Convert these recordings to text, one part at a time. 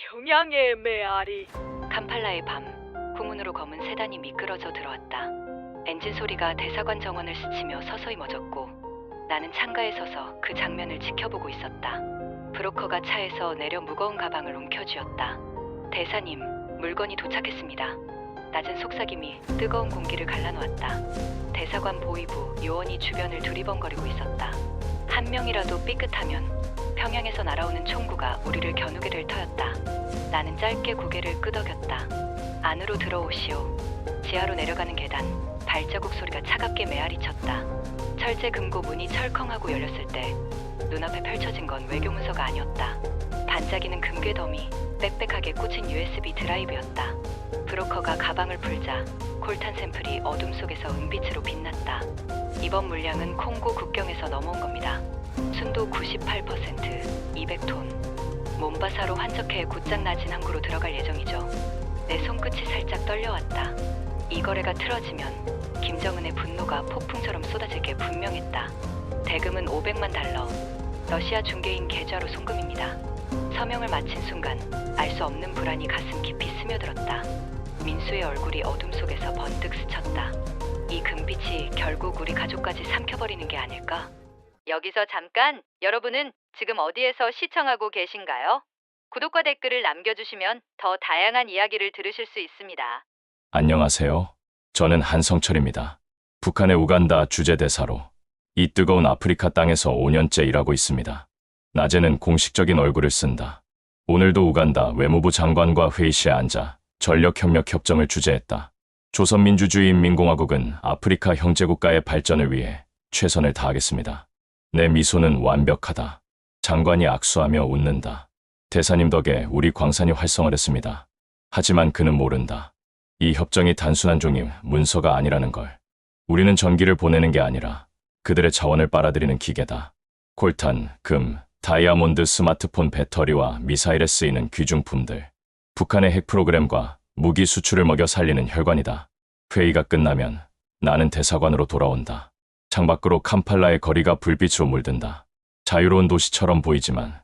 평양의 메아리. 캄팔라의 밤, 후문으로 검은 세단이 미끄러져 들어왔다. 엔진 소리가 대사관 정원을 스치며 서서히 멎었고 나는 창가에 서서 그 장면을 지켜보고 있었다. 브로커가 차에서 내려 무거운 가방을 움켜쥐었다. 대사님, 물건이 도착했습니다. 낮은 속삭임이 뜨거운 공기를 갈라놓았다. 대사관 보위부 요원이 주변을 두리번거리고 있었다. 한 명이라도 삐끗하면 평양에서 날아오는 총구가 우리를 겨누게 될 터였다. 나는 짧게 고개를 끄덕였다. 안으로 들어오시오. 지하로 내려가는 계단, 발자국 소리가 차갑게 메아리쳤다. 철제 금고 문이 철컹하고 열렸을 때 눈앞에 펼쳐진 건 외교문서가 아니었다. 반짝이는 금괴 더미, 빽빽하게 꽂힌 USB 드라이브였다. 브로커가 가방을 풀자 콜탄 샘플이 어둠 속에서 은빛으로 빛났다. 이번 물량은 콩고 국경에서 넘어온 겁니다. 순도 98%, 200톤. 몬바사로 환적해 곧장 낮은 항구로 들어갈 예정이죠. 내 손끝이 살짝 떨려왔다. 이 거래가 틀어지면 김정은의 분노가 폭풍처럼 쏟아질 게 분명했다. 대금은 500만 달러. 러시아 중개인 계좌로 송금입니다. 서명을 마친 순간 알 수 없는 불안이 가슴 깊이 스며들었다. 민수의 얼굴이 어둠 속에서 번뜩 스쳤다. 이 금빛이 결국 우리 가족까지 삼켜버리는 게 아닐까? 여기서 잠깐, 여러분은 지금 어디에서 시청하고 계신가요? 구독과 댓글을 남겨주시면 더 다양한 이야기를 들으실 수 있습니다. 안녕하세요. 저는 한성철입니다. 북한의 우간다 주재대사로 이 뜨거운 아프리카 땅에서 5년째 일하고 있습니다. 낮에는 공식적인 얼굴을 쓴다. 오늘도 우간다 외무부 장관과 회의실에 앉아 전력협력 협정을 주재했다. 조선민주주의인민공화국은 아프리카 형제국가의 발전을 위해 최선을 다하겠습니다. 내 미소는 완벽하다. 장관이 악수하며 웃는다. 대사님 덕에 우리 광산이 활성화됐습니다. 하지만 그는 모른다. 이 협정이 단순한 종이 문서가 아니라는 걸. 우리는 전기를 보내는 게 아니라 그들의 자원을 빨아들이는 기계다. 콜탄, 금, 다이아몬드, 스마트폰 배터리와 미사일에 쓰이는 귀중품들. 북한의 핵 프로그램과 무기 수출을 먹여 살리는 혈관이다. 회의가 끝나면 나는 대사관으로 돌아온다. 창밖으로 캄팔라의 거리가 불빛으로 물든다. 자유로운 도시처럼 보이지만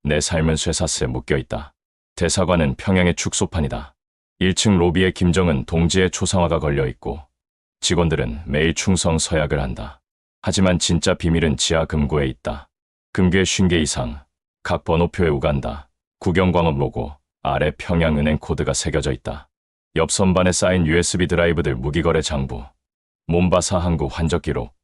내 삶은 쇠사슬에 묶여있다. 대사관은 평양의 축소판이다. 1층 로비에 김정은 동지의 초상화가 걸려있고 직원들은 매일 충성 서약을 한다. 하지만 진짜 비밀은 지하 금고에 있다. 금괴 50개 이상, 각 번호표에 우간다. 국영광업 로고, 아래 평양은행 코드가 새겨져 있다. 옆 선반에 쌓인 USB 드라이브들 무기거래 장부, 몬바사 항구 환적 기록,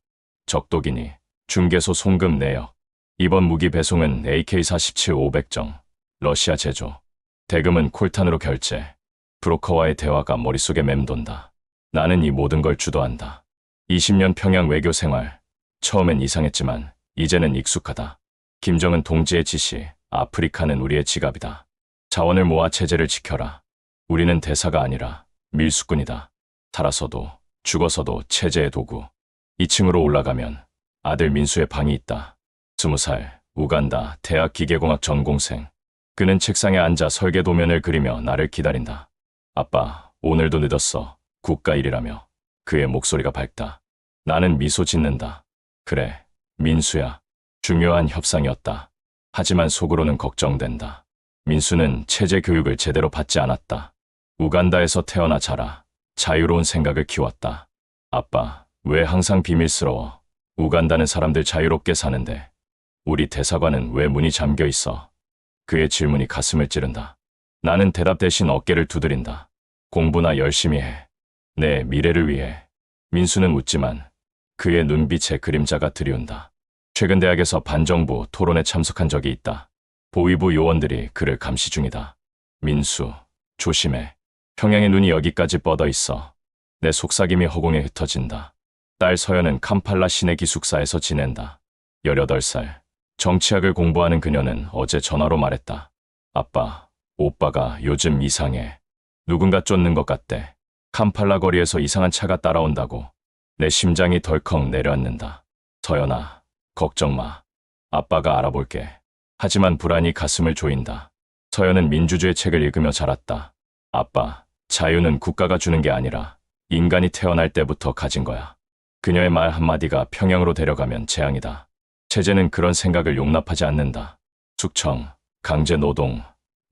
적도기니, 중개소 송금 내역. 이번 무기 배송은 AK-47 500정, 러시아 제조. 대금은 콜탄으로 결제. 브로커와의 대화가 머릿속에 맴돈다. 나는 이 모든 걸 주도한다. 20년 평양 외교 생활. 처음엔 이상했지만 이제는 익숙하다. 김정은 동지의 지시, 아프리카는 우리의 지갑이다. 자원을 모아 체제를 지켜라. 우리는 대사가 아니라 밀수꾼이다. 살아서도 죽어서도 체제의 도구. 2층으로 올라가면 아들 민수의 방이 있다. 20살, 우간다 대학 기계공학 전공생. 그는 책상에 앉아 설계 도면을 그리며 나를 기다린다. 아빠, 오늘도 늦었어. 국가 일이라며. 그의 목소리가 밝다. 나는 미소 짓는다. 그래, 민수야. 중요한 협상이었다. 하지만 속으로는 걱정된다. 민수는 체제 교육을 제대로 받지 않았다. 우간다에서 태어나 자라 자유로운 생각을 키웠다. 아빠, 왜 항상 비밀스러워? 우간다는 사람들 자유롭게 사는데 우리 대사관은 왜 문이 잠겨 있어? 그의 질문이 가슴을 찌른다. 나는 대답 대신 어깨를 두드린다. 공부나 열심히 해. 내 미래를 위해. 민수는 웃지만 그의 눈빛에 그림자가 드리운다. 최근 대학에서 반정부 토론에 참석한 적이 있다. 보위부 요원들이 그를 감시 중이다. 민수, 조심해. 평양의 눈이 여기까지 뻗어 있어. 내 속삭임이 허공에 흩어진다. 딸 서연은 캄팔라 시내 기숙사에서 지낸다. 18살. 정치학을 공부하는 그녀는 어제 전화로 말했다. 아빠, 오빠가 요즘 이상해. 누군가 쫓는 것 같대. 캄팔라 거리에서 이상한 차가 따라온다고. 내 심장이 덜컥 내려앉는다. 서연아, 걱정 마. 아빠가 알아볼게. 하지만 불안이 가슴을 조인다. 서연은 민주주의 책을 읽으며 자랐다. 아빠, 자유는 국가가 주는 게 아니라 인간이 태어날 때부터 가진 거야. 그녀의 말 한마디가 평양으로 데려가면 재앙이다. 체제는 그런 생각을 용납하지 않는다. 숙청, 강제 노동,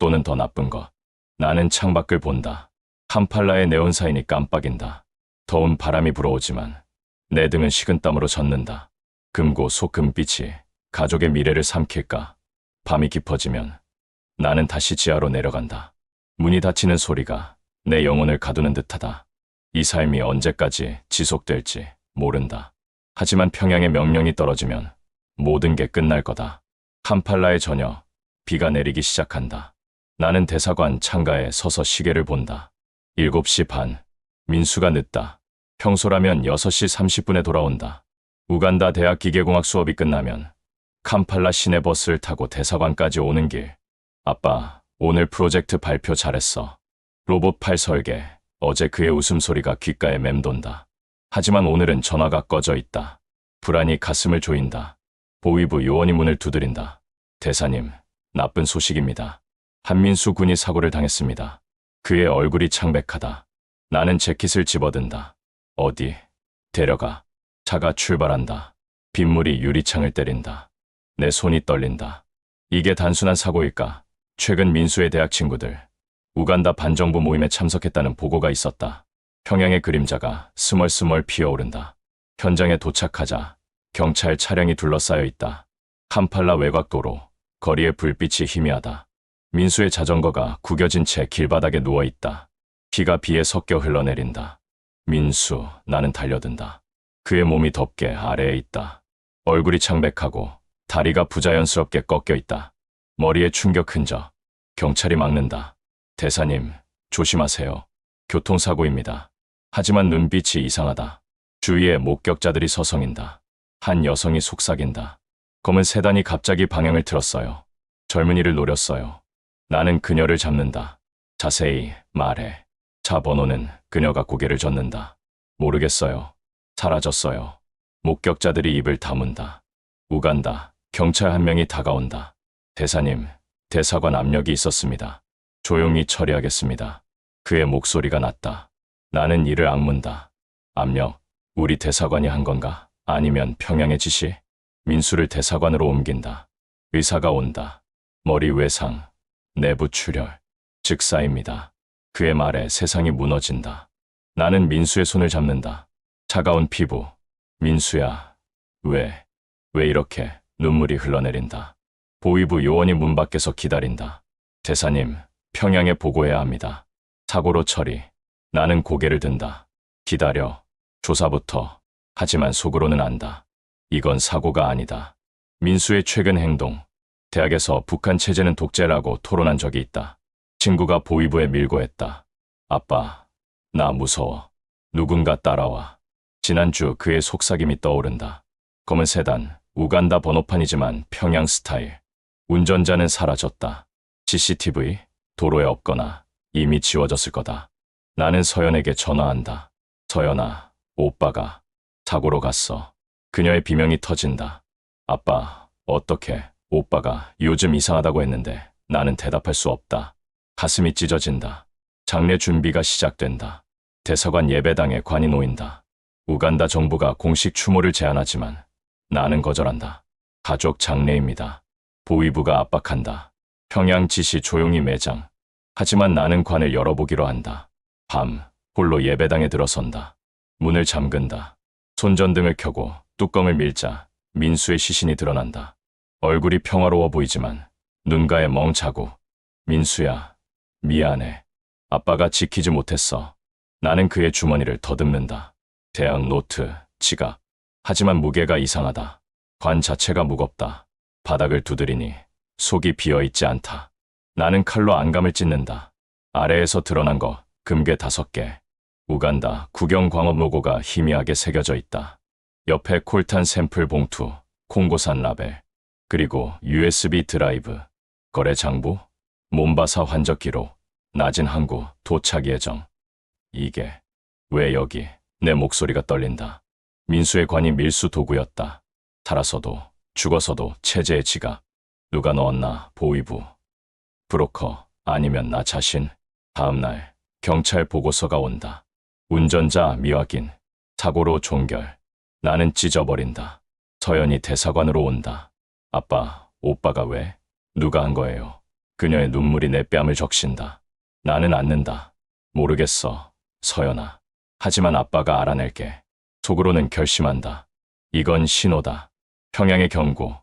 또는 더 나쁜 것. 나는 창밖을 본다. 캄팔라의 네온사인이 깜빡인다. 더운 바람이 불어오지만 내 등은 식은땀으로 젖는다. 금고 소금빛이 가족의 미래를 삼킬까? 밤이 깊어지면 나는 다시 지하로 내려간다. 문이 닫히는 소리가 내 영혼을 가두는 듯하다. 이 삶이 언제까지 지속될지 모른다. 하지만 평양의 명령이 떨어지면 모든 게 끝날 거다. 캄팔라의 저녁, 비가 내리기 시작한다. 나는 대사관 창가에 서서 시계를 본다. 7시 반. 민수가 늦다. 평소라면 6시 30분에 돌아온다. 우간다 대학 기계공학 수업이 끝나면 캄팔라 시내 버스를 타고 대사관까지 오는 길. 아빠, 오늘 프로젝트 발표 잘했어. 로봇 팔 설계. 어제 그의 웃음소리가 귓가에 맴돈다. 하지만 오늘은 전화가 꺼져 있다. 불안이 가슴을 조인다. 보위부 요원이 문을 두드린다. 대사님, 나쁜 소식입니다. 한민수 군이 사고를 당했습니다. 그의 얼굴이 창백하다. 나는 재킷을 집어든다. 어디? 데려가. 차가 출발한다. 빗물이 유리창을 때린다. 내 손이 떨린다. 이게 단순한 사고일까? 최근 민수의 대학 친구들, 우간다 반정부 모임에 참석했다는 보고가 있었다. 평양의 그림자가 스멀스멀 피어오른다. 현장에 도착하자 경찰 차량이 둘러싸여 있다. 캄팔라 외곽도로, 거리에 불빛이 희미하다. 민수의 자전거가 구겨진 채 길바닥에 누워있다. 피가 비에 섞여 흘러내린다. 민수, 나는 달려든다. 그의 몸이 덥게 아래에 있다. 얼굴이 창백하고 다리가 부자연스럽게 꺾여 있다. 머리에 충격 흔적. 경찰이 막는다. 대사님, 조심하세요. 교통사고입니다. 하지만 눈빛이 이상하다. 주위에 목격자들이 서성인다. 한 여성이 속삭인다. 검은 세단이 갑자기 방향을 틀었어요. 젊은이를 노렸어요. 나는 그녀를 잡는다. 자세히 말해. 차 번호는. 그녀가 고개를 젓는다. 모르겠어요. 사라졌어요. 목격자들이 입을 다문다. 우간다. 경찰 한 명이 다가온다. 대사님, 대사관 압력이 있었습니다. 조용히 처리하겠습니다. 그의 목소리가 낮다. 나는 이를 악문다. 압력, 우리 대사관이 한 건가? 아니면 평양의 지시? 민수를 대사관으로 옮긴다. 의사가 온다. 머리 외상, 내부 출혈, 즉사입니다. 그의 말에 세상이 무너진다. 나는 민수의 손을 잡는다. 차가운 피부. 민수야, 왜 이렇게? 눈물이 흘러내린다. 보위부 요원이 문 밖에서 기다린다. 대사님, 평양에 보고해야 합니다. 사고로 처리. 나는 고개를 든다. 기다려. 조사부터. 하지만 속으로는 안다. 이건 사고가 아니다. 민수의 최근 행동. 대학에서 북한 체제는 독재라고 토론한 적이 있다. 친구가 보위부에 밀고했다. 아빠, 나 무서워. 누군가 따라와. 지난주 그의 속삭임이 떠오른다. 검은 세단, 우간다 번호판이지만 평양 스타일. 운전자는 사라졌다. CCTV, 도로에 없거나 이미 지워졌을 거다. 나는 서연에게 전화한다. 서연아, 오빠가 사고로 갔어. 그녀의 비명이 터진다. 아빠, 어떻게? 오빠가 요즘 이상하다고 했는데 나는 대답할 수 없다. 가슴이 찢어진다. 장례 준비가 시작된다. 대사관 예배당에 관이 놓인다. 우간다 정부가 공식 추모를 제안하지만 나는 거절한다. 가족 장례입니다. 보위부가 압박한다. 평양 지시 조용히 매장. 하지만 나는 관을 열어보기로 한다. 밤, 홀로 예배당에 들어선다. 문을 잠근다. 손전등을 켜고 뚜껑을 밀자 민수의 시신이 드러난다. 얼굴이 평화로워 보이지만 눈가에 멍 자국. 민수야, 미안해. 아빠가 지키지 못했어. 나는 그의 주머니를 더듬는다. 대학 노트, 지갑. 하지만 무게가 이상하다. 관 자체가 무겁다. 바닥을 두드리니 속이 비어있지 않다. 나는 칼로 안감을 찢는다. 아래에서 드러난 거 금괴 5개. 우간다 국영광업 로고가 희미하게 새겨져 있다. 옆에 콜탄 샘플 봉투, 콩고산 라벨, 그리고 USB 드라이브, 거래 장부, 몬바사 환적 기록, 낮은 항구, 도착 예정. 이게 왜 여기? 내 목소리가 떨린다. 민수의 관이 밀수 도구였다. 살아서도 죽어서도 체제의 지갑. 누가 넣었나? 보위부. 브로커 아니면 나 자신. 다음 날 경찰 보고서가 온다. 운전자 미확인. 사고로 종결. 나는 찢어버린다. 서연이 대사관으로 온다. 아빠, 오빠가 왜? 누가 한 거예요? 그녀의 눈물이 내 뺨을 적신다. 나는 않는다. 모르겠어, 서연아. 하지만 아빠가 알아낼게. 속으로는 결심한다. 이건 신호다. 평양의 경고.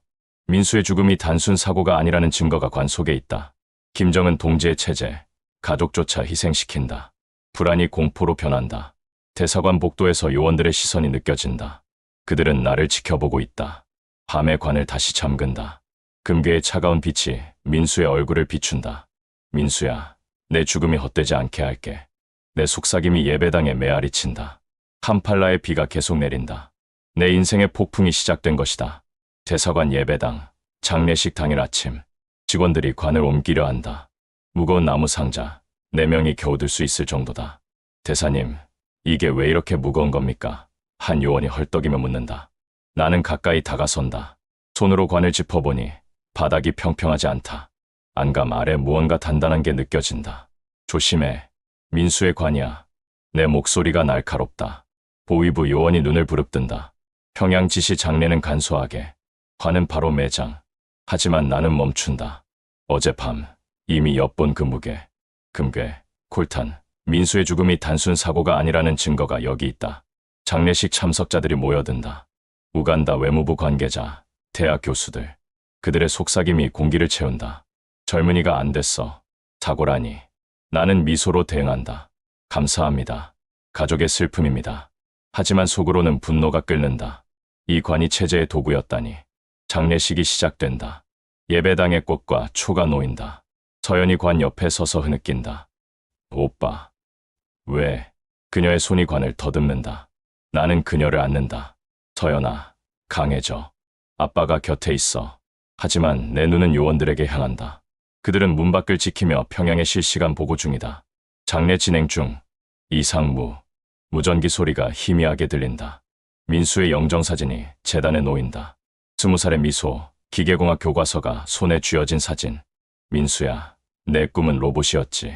민수의 죽음이 단순 사고가 아니라는 증거가 관 속에 있다. 김정은 동지의 체제, 가족조차 희생시킨다. 불안이 공포로 변한다. 대사관 복도에서 요원들의 시선이 느껴진다. 그들은 나를 지켜보고 있다. 밤의 관을 다시 잠근다. 금괴의 차가운 빛이 민수의 얼굴을 비춘다. 민수야, 내 죽음이 헛되지 않게 할게. 내 속삭임이 예배당에 메아리 친다. 캄팔라의 비가 계속 내린다. 내 인생의 폭풍이 시작된 것이다. 대사관 예배당, 장례식 당일 아침, 직원들이 관을 옮기려 한다. 무거운 나무 상자, 4명이 겨우 들 수 있을 정도다. 대사님, 이게 왜 이렇게 무거운 겁니까? 한 요원이 헐떡이며 묻는다. 나는 가까이 다가선다. 손으로 관을 짚어보니 바닥이 평평하지 않다. 안감 아래 무언가 단단한 게 느껴진다. 조심해. 민수의 관이야. 내 목소리가 날카롭다. 보위부 요원이 눈을 부릅뜬다. 평양 지시 장례는 간소하게, 관은 바로 매장. 하지만 나는 멈춘다. 어젯밤 이미 엿본 그 무게, 금괴, 콜탄, 민수의 죽음이 단순 사고가 아니라는 증거가 여기 있다. 장례식 참석자들이 모여든다. 우간다 외무부 관계자, 대학 교수들. 그들의 속삭임이 공기를 채운다. 젊은이가 안 됐어. 사고라니. 나는 미소로 대응한다. 감사합니다. 가족의 슬픔입니다. 하지만 속으로는 분노가 끓는다. 이 관이 체제의 도구였다니. 장례식이 시작된다. 예배당의 꽃과 초가 놓인다. 서연이 관 옆에 서서 흐느낀다. 오빠. 왜? 그녀의 손이 관을 더듬는다. 나는 그녀를 안는다. 서연아, 강해져. 아빠가 곁에 있어. 하지만 내 눈은 요원들에게 향한다. 그들은 문 밖을 지키며 평양의 실시간 보고 중이다. 장례 진행 중. 이상무. 무전기 소리가 희미하게 들린다. 민수의 영정사진이 재단에 놓인다. 20살의 미소, 기계공학 교과서가 손에 쥐어진 사진. 민수야, 내 꿈은 로봇이었지.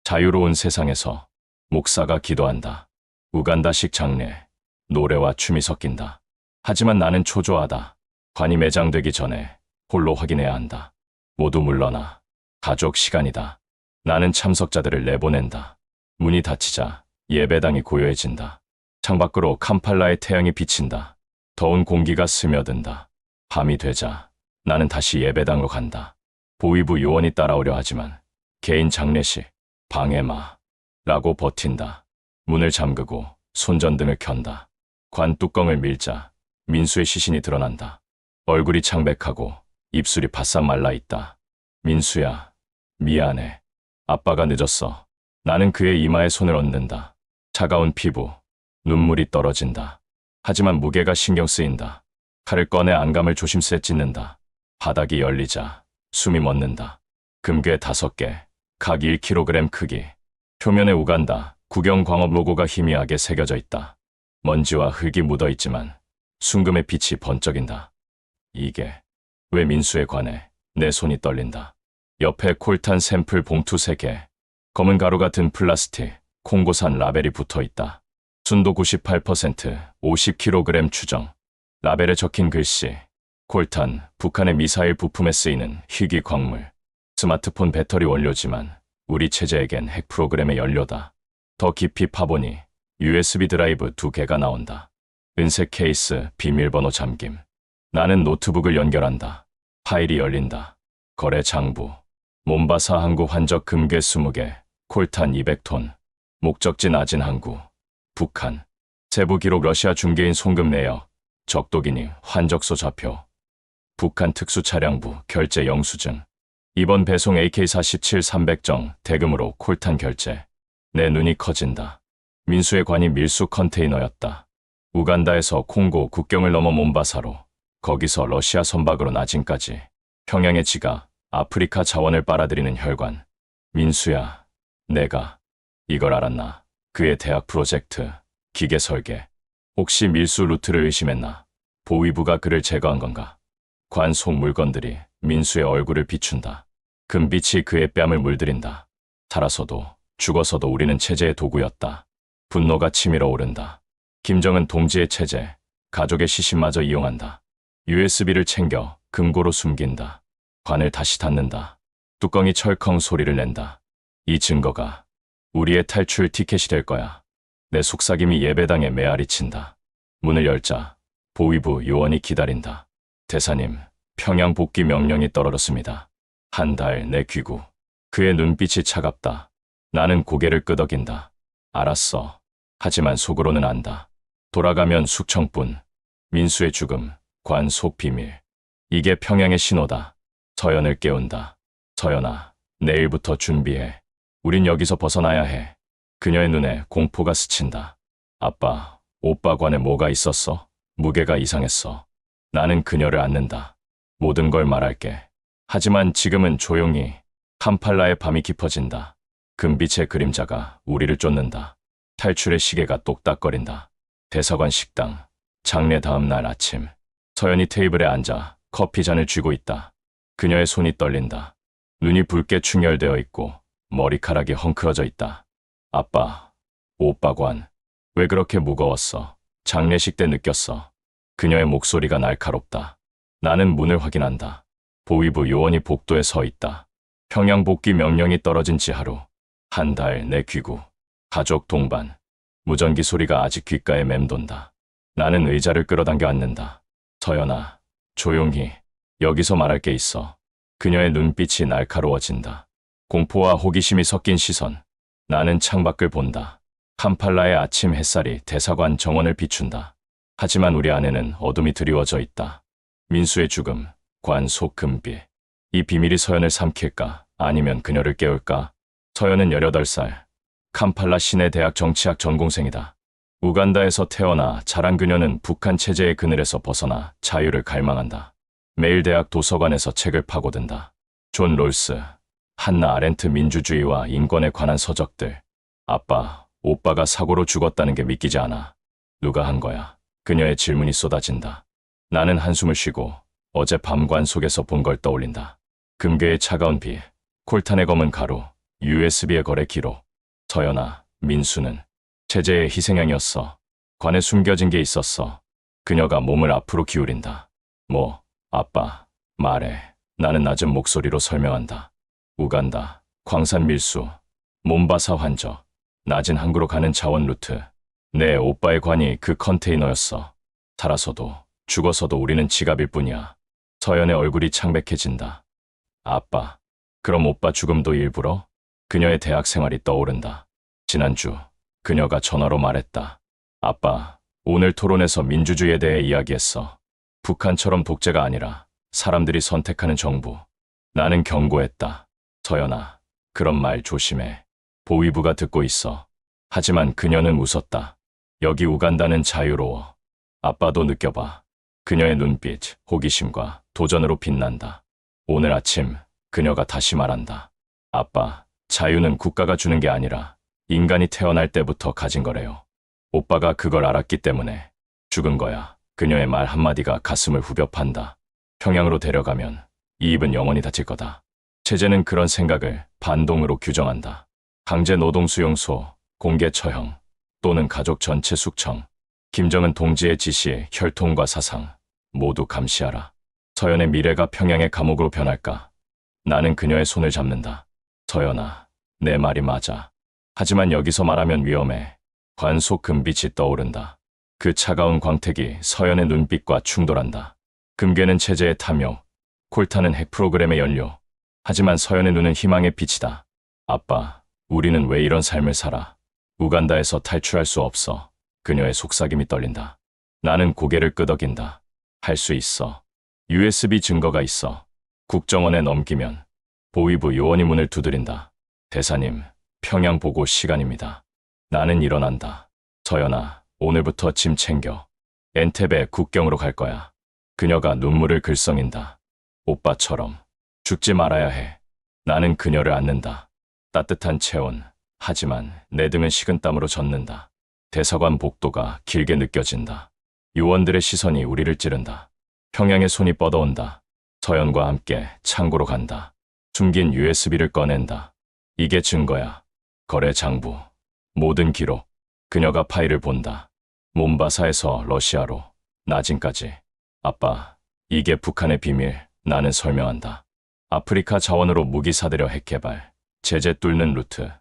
자유로운 세상에서. 목사가 기도한다. 우간다식 장례. 노래와 춤이 섞인다. 하지만 나는 초조하다. 관이 매장되기 전에 홀로 확인해야 한다. 모두 물러나. 가족 시간이다. 나는 참석자들을 내보낸다. 문이 닫히자 예배당이 고요해진다. 창밖으로 캄팔라의 태양이 비친다. 더운 공기가 스며든다. 밤이 되자 나는 다시 예배당으로 간다. 보위부 요원이 따라오려 하지만 개인 장례식, 방해마 라고 버틴다. 문을 잠그고 손전등을 켠다. 관 뚜껑을 밀자 민수의 시신이 드러난다. 얼굴이 창백하고 입술이 바싹 말라있다. 민수야, 미안해. 아빠가 늦었어. 나는 그의 이마에 손을 얹는다. 차가운 피부, 눈물이 떨어진다. 하지만 무게가 신경 쓰인다. 칼을 꺼내 안감을 조심스레 찢는다. 바닥이 열리자 숨이 멎는다. 금괴 5개, 각 1kg 크기. 표면에 우간다 국영광업 로고가 희미하게 새겨져 있다. 먼지와 흙이 묻어있지만 순금의 빛이 번쩍인다. 이게 왜 민수의 관에 내 손이 떨린다. 옆에 콜탄 샘플 봉투 3개, 검은 가루가 든 플라스틱, 콩고산 라벨이 붙어있다. 순도 98%, 50kg 추정. 라벨에 적힌 글씨. 콜탄, 북한의 미사일 부품에 쓰이는 희귀 광물. 스마트폰 배터리 원료지만 우리 체제에겐 핵 프로그램의 연료다. 더 깊이 파보니 USB 드라이브 2개가 나온다. 은색 케이스, 비밀번호 잠김. 나는 노트북을 연결한다. 파일이 열린다. 거래 장부. 몬바사 항구 환적 금괴 20개, 콜탄 200톤. 목적지 낮은 항구. 북한. 세부 기록 러시아 중개인 송금 내역. 적도기니 환적소 좌표. 북한 특수차량부 결제 영수증. 이번 배송 AK-47 300정 대금으로 콜탄 결제. 내 눈이 커진다. 민수의 관이 밀수 컨테이너였다. 우간다에서 콩고 국경을 넘어 몬바사로, 거기서 러시아 선박으로 나진까지. 평양의 지가 아프리카 자원을 빨아들이는 혈관. 민수야, 내가 이걸 알았나? 그의 대학 프로젝트, 기계 설계. 혹시 밀수 루트를 의심했나? 보위부가 그를 제거한 건가? 관 속 물건들이 민수의 얼굴을 비춘다. 금빛이 그의 뺨을 물들인다. 살아서도 죽어서도 우리는 체제의 도구였다. 분노가 치밀어 오른다. 김정은 동지의 체제, 가족의 시신마저 이용한다. USB를 챙겨 금고로 숨긴다. 관을 다시 닫는다. 뚜껑이 철컹 소리를 낸다. 이 증거가 우리의 탈출 티켓이 될 거야. 내 속삭임이 예배당에 메아리 친다. 문을 열자 보위부 요원이 기다린다. 대사님, 평양 복귀 명령이 떨어졌습니다. 한 달 내 귀국. 그의 눈빛이 차갑다. 나는 고개를 끄덕인다. 알았어. 하지만 속으로는 안다. 돌아가면 숙청뿐. 민수의 죽음, 관속 비밀. 이게 평양의 신호다. 서연을 깨운다. 서연아, 내일부터 준비해. 우린 여기서 벗어나야 해. 그녀의 눈에 공포가 스친다. 아빠, 오빠 관에 뭐가 있었어? 무게가 이상했어. 나는 그녀를 안는다. 모든 걸 말할게. 하지만 지금은 조용히. 캄팔라의 밤이 깊어진다. 금빛의 그림자가 우리를 쫓는다. 탈출의 시계가 똑딱거린다. 대사관 식당. 장례 다음 날 아침. 서연이 테이블에 앉아 커피 잔을 쥐고 있다. 그녀의 손이 떨린다. 눈이 붉게 충혈되어 있고 머리카락이 헝클어져 있다. 아빠, 오빠 관. 왜 그렇게 무거웠어? 장례식 때 느꼈어. 그녀의 목소리가 날카롭다. 나는 문을 확인한다. 보위부 요원이 복도에 서 있다. 평양 복귀 명령이 떨어진 지 하루. 한 달 내 귀국. 가족 동반. 무전기 소리가 아직 귓가에 맴돈다. 나는 의자를 끌어당겨 앉는다. 서연아, 조용히. 여기서 말할 게 있어. 그녀의 눈빛이 날카로워진다. 공포와 호기심이 섞인 시선. 나는 창밖을 본다. 캄팔라의 아침 햇살이 대사관 정원을 비춘다. 하지만 우리 안에는 어둠이 드리워져 있다. 민수의 죽음, 관속 금빛. 이 비밀이 서연을 삼킬까? 아니면 그녀를 깨울까? 서연은 18살. 캄팔라 시내 대학 정치학 전공생이다. 우간다에서 태어나 자란 그녀는 북한 체제의 그늘에서 벗어나 자유를 갈망한다. 매일 대학 도서관에서 책을 파고든다. 존 롤스, 한나 아렌트 민주주의와 인권에 관한 서적들. 아빠, 오빠가 사고로 죽었다는 게 믿기지 않아. 누가 한 거야? 그녀의 질문이 쏟아진다. 나는 한숨을 쉬고 어제 밤 관 속에서 본 걸 떠올린다. 금괴의 차가운 빛, 콜탄의 검은 가루, USB의 거래 기록. 서연아, 민수는 체제의 희생양이었어. 관에 숨겨진 게 있었어. 그녀가 몸을 앞으로 기울인다. 뭐, 아빠, 말해. 나는 낮은 목소리로 설명한다. 우간다, 광산 밀수, 몬바사 환저, 낮은 항구로 가는 자원 루트. 내 오빠의 관이 그 컨테이너였어. 살아서도 죽어서도 우리는 지갑일 뿐이야. 서연의 얼굴이 창백해진다. 아빠, 그럼 오빠 죽음도 일부러? 그녀의 대학 생활이 떠오른다. 지난주 그녀가 전화로 말했다. 아빠, 오늘 토론에서 민주주의에 대해 이야기했어. 북한처럼 독재가 아니라 사람들이 선택하는 정부. 나는 경고했다. 서연아, 그런 말 조심해. 보위부가 듣고 있어. 하지만 그녀는 웃었다. 여기 우간다는 자유로워. 아빠도 느껴봐. 그녀의 눈빛, 호기심과 도전으로 빛난다. 오늘 아침 그녀가 다시 말한다. 아빠, 자유는 국가가 주는 게 아니라 인간이 태어날 때부터 가진 거래요. 오빠가 그걸 알았기 때문에 죽은 거야. 그녀의 말 한마디가 가슴을 후벼 판다. 평양으로 데려가면 이 입은 영원히 닫힐 거다. 체제는 그런 생각을 반동으로 규정한다. 강제 노동수용소, 공개 처형, 또는 가족 전체 숙청. 김정은 동지의 지시에 혈통과 사상 모두 감시하라. 서연의 미래가 평양의 감옥으로 변할까? 나는 그녀의 손을 잡는다. 서연아, 내 말이 맞아. 하지만 여기서 말하면 위험해. 관속 금빛이 떠오른다. 그 차가운 광택이 서연의 눈빛과 충돌한다. 금괴는 체제의 탐욕, 콜탄은 핵 프로그램의 연료. 하지만 서연의 눈은 희망의 빛이다. 아빠, 우리는 왜 이런 삶을 살아? 우간다에서 탈출할 수 없어. 그녀의 속삭임이 떨린다. 나는 고개를 끄덕인다. 할 수 있어. USB 증거가 있어. 국정원에 넘기면. 보위부 요원이 문을 두드린다. 대사님, 평양 보고 시간입니다. 나는 일어난다. 서연아, 오늘부터 짐 챙겨. 엔테베 국경으로 갈 거야. 그녀가 눈물을 글썽인다. 오빠처럼 죽지 말아야 해. 나는 그녀를 안는다. 따뜻한 체온. 하지만 내 등은 식은땀으로 젖는다. 대사관 복도가 길게 느껴진다. 요원들의 시선이 우리를 찌른다. 평양의 손이 뻗어온다. 서연과 함께 창고로 간다. 숨긴 USB를 꺼낸다. 이게 증거야. 거래 장부. 모든 기록. 그녀가 파일을 본다. 몬바사에서 러시아로. 나진까지. 아빠, 이게 북한의 비밀. 나는 설명한다. 아프리카 자원으로 무기 사들여 핵개발, 제재 뚫는 루트.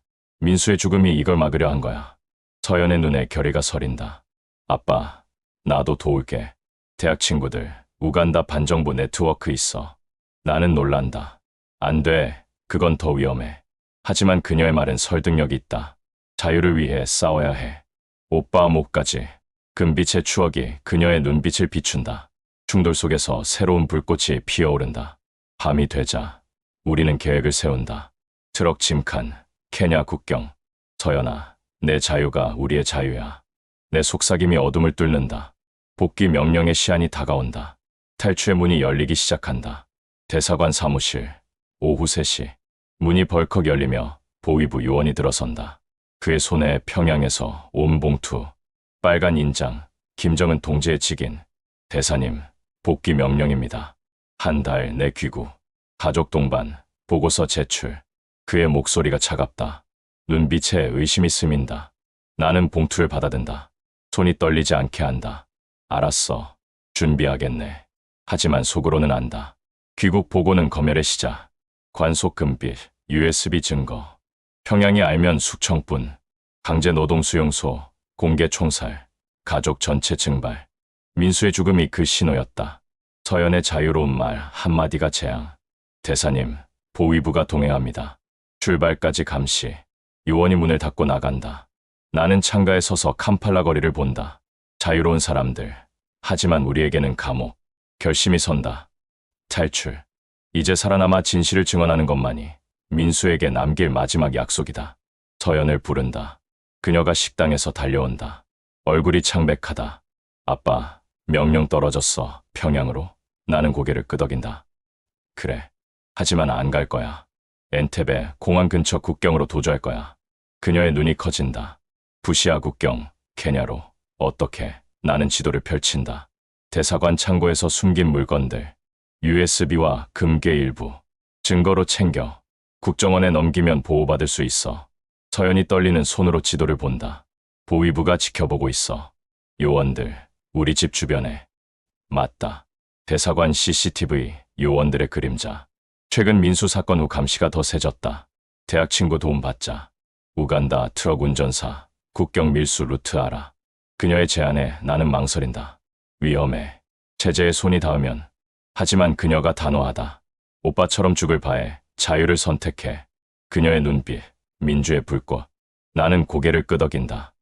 민수의 죽음이 이걸 막으려 한 거야. 서연의 눈에 결의가 서린다. 아빠, 나도 도울게. 대학 친구들, 우간다 반정부 네트워크 있어. 나는 놀란다. 안 돼. 그건 더 위험해. 하지만 그녀의 말은 설득력이 있다. 자유를 위해 싸워야 해. 오빠 목까지. 금빛의 추억이 그녀의 눈빛을 비춘다. 충돌 속에서 새로운 불꽃이 피어오른다. 밤이 되자 우리는 계획을 세운다. 트럭 짐칸, 케냐 국경. 서연아, 내 자유가 우리의 자유야. 내 속삭임이 어둠을 뚫는다. 복귀 명령의 시한이 다가온다. 탈출의 문이 열리기 시작한다. 대사관 사무실, 오후 3시. 문이 벌컥 열리며 보위부 요원이 들어선다. 그의 손에 평양에서 온 봉투, 빨간 인장, 김정은 동지의 직인. 대사님, 복귀 명령입니다. 한 달 내 귀국, 가족 동반, 보고서 제출. 그의 목소리가 차갑다. 눈빛에 의심이 스민다. 나는 봉투를 받아든다. 손이 떨리지 않게 한다. 알았어. 준비하겠네. 하지만 속으로는 안다. 귀국 보고는 검열의 시작. 관속 금빛, USB 증거. 평양이 알면 숙청뿐. 강제 노동 수용소, 공개 총살, 가족 전체 증발. 민수의 죽음이 그 신호였다. 서연의 자유로운 말 한마디가 재앙. 대사님, 보위부가 동행합니다. 출발까지 감시. 요원이 문을 닫고 나간다. 나는 창가에 서서 캄팔라 거리를 본다. 자유로운 사람들. 하지만 우리에게는 감옥. 결심이 선다. 탈출. 이제 살아남아 진실을 증언하는 것만이 민수에게 남길 마지막 약속이다. 서연을 부른다. 그녀가 식당에서 달려온다. 얼굴이 창백하다. 아빠, 명령 떨어졌어. 평양으로. 나는 고개를 끄덕인다. 그래. 하지만 안 갈 거야. 엔테베 공항 근처 국경으로 도주할 거야. 그녀의 눈이 커진다. 부시아 국경, 케냐로. 어떻게? 나는 지도를 펼친다. 대사관 창고에서 숨긴 물건들. USB와 금괴 일부. 증거로 챙겨. 국정원에 넘기면 보호받을 수 있어. 서연이 떨리는 손으로 지도를 본다. 보위부가 지켜보고 있어. 요원들, 우리 집 주변에. 맞다. 대사관 CCTV, 요원들의 그림자. 최근 민수 사건 후 감시가 더 세졌다. 대학 친구 도움 받자. 우간다 트럭 운전사, 국경 밀수 루트 알아. 그녀의 제안에 나는 망설인다. 위험해. 체제에 손이 닿으면. 하지만 그녀가 단호하다. 오빠처럼 죽을 바에 자유를 선택해. 그녀의 눈빛, 민주의 불꽃. 나는 고개를 끄덕인다.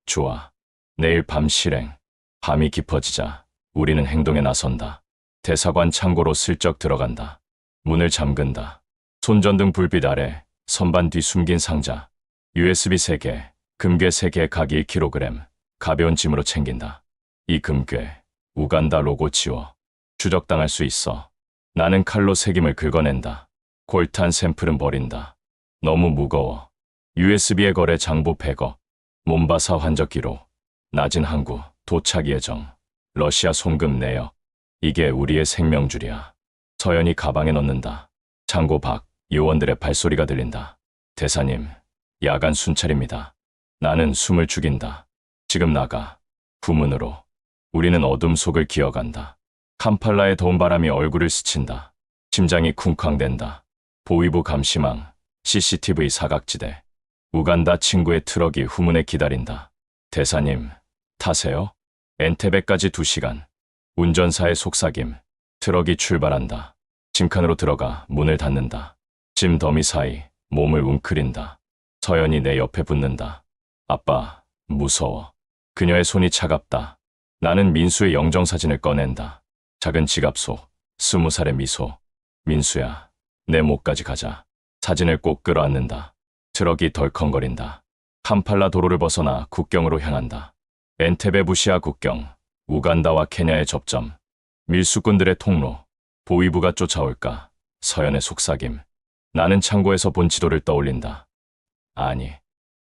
좋아. 내일 밤 실행. 밤이 깊어지자 우리는 행동에 나선다. 대사관 창고로 슬쩍 들어간다. 문을 잠근다. 손전등 불빛 아래 선반 뒤 숨긴 상자. USB 3개, 금괴 3개 각 1kg. 가벼운 짐으로 챙긴다. 이 금괴, 우간다 로고 지워. 추적당할 수 있어. 나는 칼로 새김을 긁어낸다. 골탄 샘플은 버린다. 너무 무거워. USB에 거래 장부 100억. 몬바사 환적 기록. 낮은 항구, 도착 예정. 러시아 송금 내역. 이게 우리의 생명줄이야. 서연이 가방에 넣는다. 창고 밖, 요원들의 발소리가 들린다. 대사님, 야간 순찰입니다. 나는 숨을 죽인다. 지금 나가. 후문으로. 우리는 어둠 속을 기어간다. 캄팔라의 더운 바람이 얼굴을 스친다. 심장이 쿵쾅댄다. 보위부 감시망, CCTV 사각지대. 우간다 친구의 트럭이 후문에 기다린다. 대사님, 타세요? 엔테베까지 2시간. 운전사의 속삭임. 트럭이 출발한다. 짐칸으로 들어가 문을 닫는다. 짐 더미 사이 몸을 웅크린다. 서연이 내 옆에 붙는다. 아빠, 무서워. 그녀의 손이 차갑다. 나는 민수의 영정사진을 꺼낸다. 작은 지갑 속 20살의 미소. 민수야, 내 목까지 가자. 사진을 꼭 끌어안는다. 트럭이 덜컹거린다. 캄팔라 도로를 벗어나 국경으로 향한다. 엔테베 부시아 국경, 우간다와 케냐의 접점. 밀수꾼들의 통로. 보위부가 쫓아올까? 서연의 속삭임. 나는 창고에서 본 지도를 떠올린다. 아니,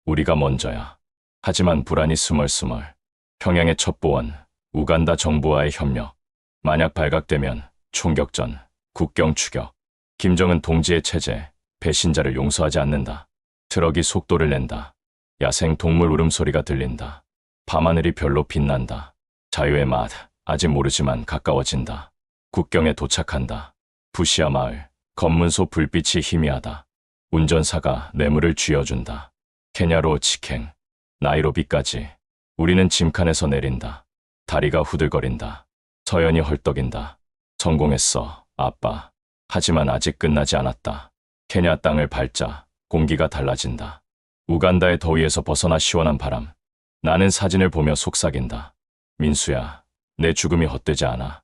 우리가 먼저야. 하지만 불안이 스멀스멀. 평양의 첩보원, 우간다 정부와의 협력. 만약 발각되면 총격전, 국경 추격. 김정은 동지의 체제, 배신자를 용서하지 않는다. 트럭이 속도를 낸다. 야생 동물 울음소리가 들린다. 밤하늘이 별로 빛난다. 자유의 맛, 아직 모르지만 가까워진다. 국경에 도착한다. 부시아 마을, 검문소 불빛이 희미하다. 운전사가 뇌물을 쥐어준다. 케냐로 직행, 나이로비까지. 우리는 짐칸에서 내린다. 다리가 후들거린다. 서연이 헐떡인다. 성공했어, 아빠. 하지만 아직 끝나지 않았다. 케냐 땅을 밟자 공기가 달라진다. 우간다의 더위에서 벗어나 시원한 바람. 나는 사진을 보며 속삭인다. 민수야, 내 죽음이 헛되지 않아.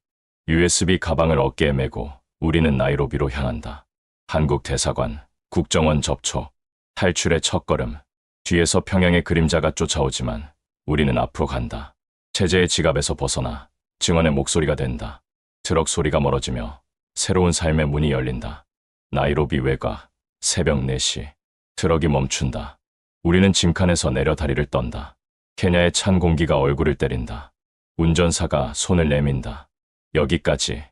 USB 가방을 어깨에 메고 우리는 나이로비로 향한다. 한국 대사관, 국정원 접촉, 탈출의 첫걸음. 뒤에서 평양의 그림자가 쫓아오지만 우리는 앞으로 간다. 체제의 지갑에서 벗어나 증언의 목소리가 된다. 트럭 소리가 멀어지며 새로운 삶의 문이 열린다. 나이로비 외곽, 새벽 4시. 트럭이 멈춘다. 우리는 짐칸에서 내려 다리를 떤다. 케냐의 찬 공기가 얼굴을 때린다. 운전사가 손을 내민다. 여기까지.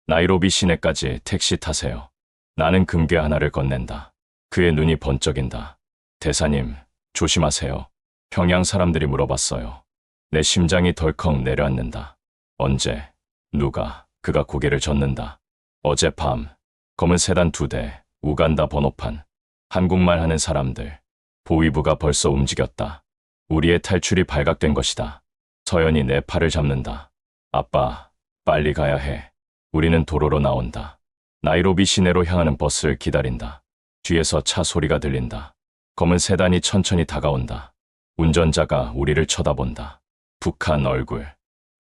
나이로비 시내까지 택시 타세요. 나는 금괴 하나를 건넨다. 그의 눈이 번쩍인다. 대사님, 조심하세요. 평양 사람들이 물어봤어요. 내 심장이 덜컥 내려앉는다. 언제? 누가? 그가 고개를 젓는다. 어젯밤, 검은 세단 2대, 우간다 번호판. 한국말 하는 사람들. 보위부가 벌써 움직였다. 우리의 탈출이 발각된 것이다. 서연이 내 팔을 잡는다. 아빠, 빨리 가야 해. 우리는 도로로 나온다. 나이로비 시내로 향하는 버스를 기다린다. 뒤에서 차 소리가 들린다. 검은 세단이 천천히 다가온다. 운전자가 우리를 쳐다본다. 북한 얼굴.